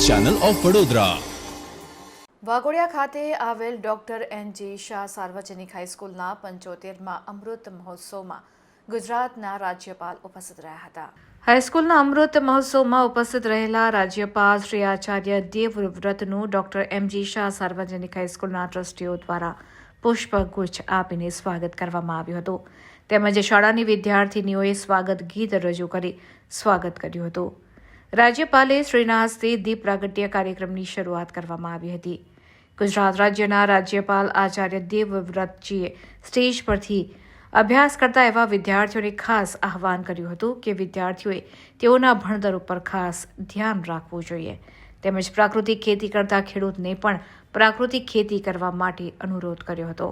Channel of Vadodara. Waghodia ખાતે આવેલ doctor એન.જી. Shah સાર્વજનિક હાઈસ્કૂલના 75મા અમૃત મહોત્સવમાં ગુજરાતના રાજ્યપાલ ઉપસ્થિત રહ્યા હતા. હાઈસ્કૂલના અમૃત મહોત્સવમાં ઉપસ્થિત રહેલા રાજ્યપાલ શ્રી આચાર્ય દેવવ્રતનું ડોક્ટર એમ.જી. શાહ સાર્વજનિક હાઈસ્કૂલના ટ્રસ્ટીઓ દ્વારા પુષ્પગુચ્છ આપીને સ્વાગત કરવામાં આવ્યું હતું. તેમજ શાળાની વિદ્યાર્થીનીઓએ સ્વાગત ગીત રજૂ કરી સ્વાગત કર્યું હતું. રાજ્યપાલે શ્રીના હસ્તે દીપ પ્રાગટ્ય કાર્યક્રમની શરૂઆત કરવામાં આવી હતી. ગુજરાત રાજ્યના રાજ્યપાલ આચાર્ય દેવવ્રતજીએ સ્ટેજ પરથી અભ્યાસ કરતા એવા વિદ્યાર્થીઓને ખાસ આહવાન કર્યું હતું કે વિદ્યાર્થીઓએ તેઓના ભણતર ઉપર ખાસ ધ્યાન રાખવું જોઈએ. તેમજ પ્રાકૃતિક ખેતી કરતા ખેડૂતને પણ પ્રાકૃતિક ખેતી કરવા માટે અનુરોધ કર્યો હતો.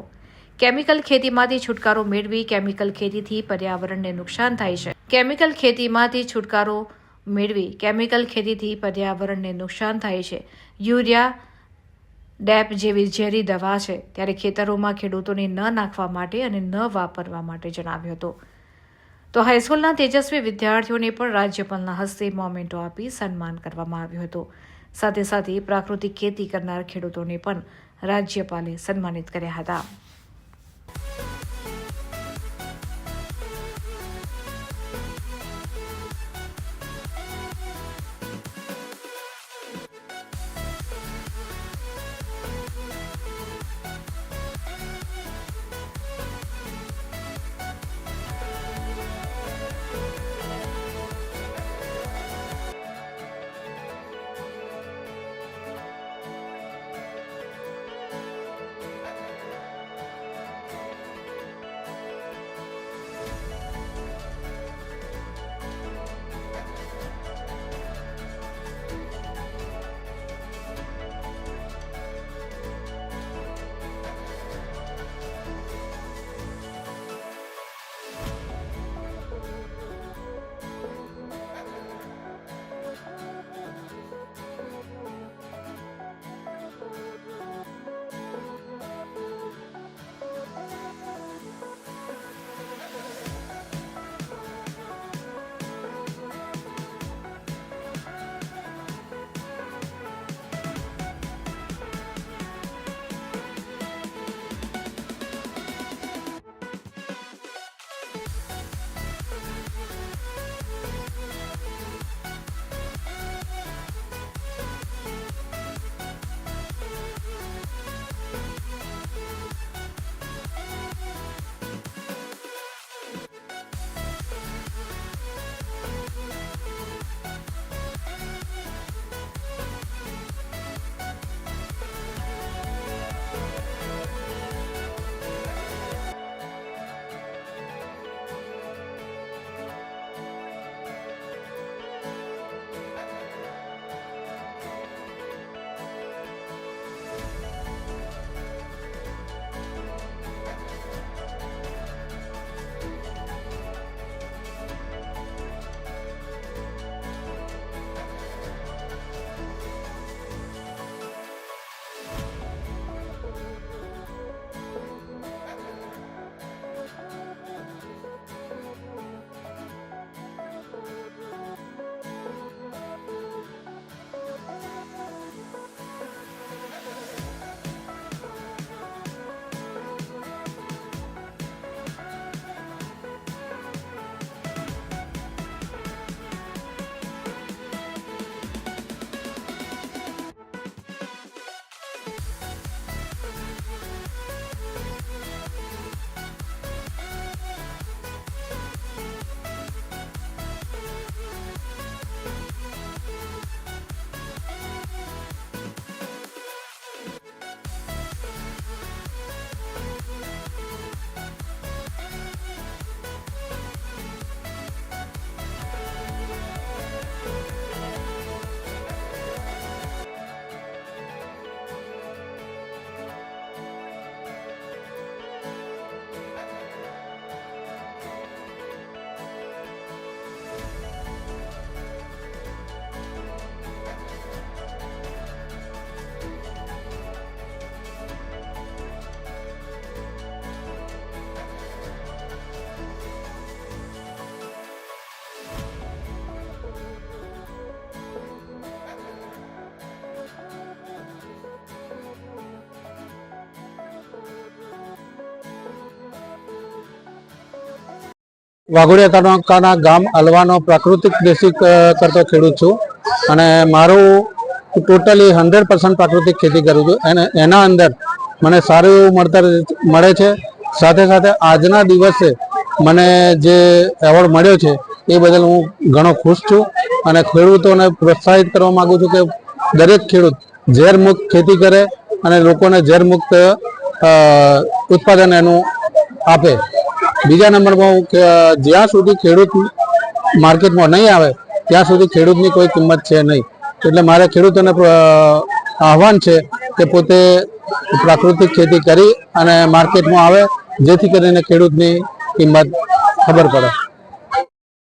કેમિકલ ખેતીમાંથી છુટકારો મેળવી કેમિકલ ખેતીથી પર્યાવરણને નુકસાન થાય છે. કેમિકલ ખેતીમાંથી છુટકારો મેળવી કેમિકલ ખેતીથી પર્યાવરણને નુકસાન થાય છે. યુરિયા, ડેપ જેવી ઝેરી દવા છે ત્યારે ખેતરોમાં ખેડૂતોને ન નાખવા માટે અને ન વાપરવા માટે જણાવ્યું હતું. તો હાઈસ્કૂલના તેજસ્વી વિદ્યાર્થીઓને પણ રાજ્યપાલના હસ્તે મોમેન્ટો આપી સન્માન કરવામાં આવ્યું હતું. સાથે સાથે પ્રાકૃતિક ખેતી કરનાર ખેડૂતોને પણ રાજ્યપાલે સન્માનિત કર્યા હતા. વાઘોડિયા તાલુકાના ગામ અલવાનો પ્રાકૃતિક દેશી કરતો ખેડૂત છું અને મારું ટોટલી 100% પ્રાકૃતિક ખેતી કરું છું અને એના અંદર મને સારું એવું મળતર મળે છે. સાથે સાથે આજના દિવસે મને જે એવોર્ડ મળ્યો છે એ બદલ હું ઘણો ખુશ છું અને ખેડૂતોને પ્રોત્સાહિત કરવા માંગુ છું કે દરેક ખેડૂત ઝેરમુક્ત ખેતી કરે અને લોકોને ઝેરમુક્ત ઉત્પાદન એનું આપે. બીજા નંબરમાં જ્યાં સુધી ખેડૂત માર્કેટમાં નહીં આવે ત્યાં સુધી ખેડૂતની કોઈ કિંમત છે નહીં. એટલે મારે ખેડૂતોને આહવાન છે કે પોતે પ્રાકૃતિક ખેતી કરી અને માર્કેટમાં આવે, જેથી કરીને ખેડૂતની કિંમત ખબર પડે.